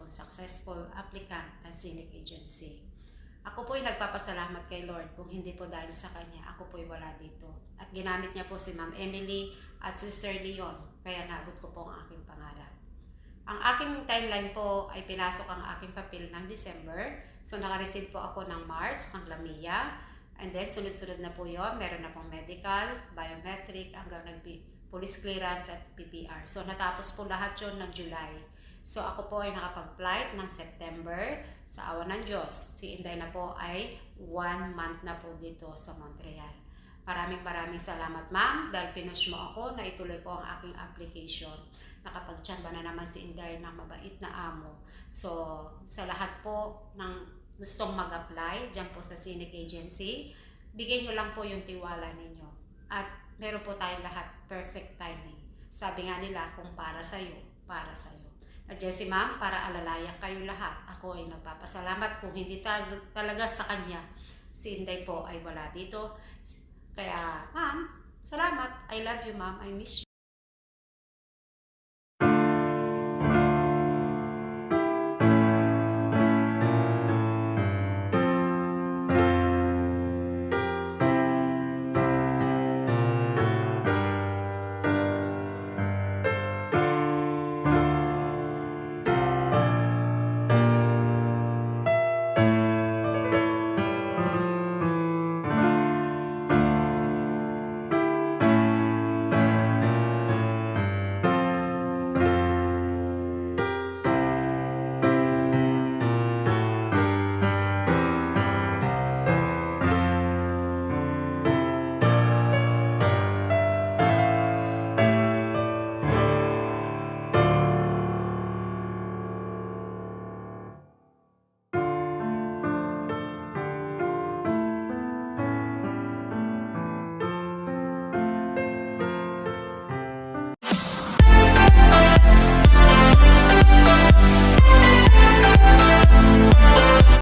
pong successful applicant ng Scenic Agency. Ako po'y nagpapasalamat kay Lord kung hindi po dahil sa Kanya, ako po'y wala dito. At ginamit niya po si Ma'am Emily at si Sir Leon, kaya naabot ko po ang aking pangarap. Ang aking timeline po ay pinasok ang aking papel ng December. So naka-receive po ako ng March, ng Lamia. And then sunod-sunod na po yon. Meron na pong medical, biometric, hanggang police clearance at PPR. So natapos po lahat yon ng July. So ako po ay nakapag-flight ng September sa awa ng Diyos. Si Inday na po ay 1 month na po dito sa Montreal. Maraming salamat ma'am dahil pinush mo ako na ituloy ko ang aking application. Nakapagtiyamba na naman si Inday ng mabait na amo. So sa lahat po ng gustong mag-apply dyan po sa Scenic Agency, bigyan nyo lang po yung tiwala ninyo. At meron po tayong lahat perfect timing. Sabi nga nila kung para sa'yo, para sa'yo. At si ma'am, para alalayan kayo lahat. Ako ay nagpapasalamat kung hindi talaga sa kanya. Si Inday po ay wala dito. Kaya, ma'am, salamat. I love you, ma'am. I miss you.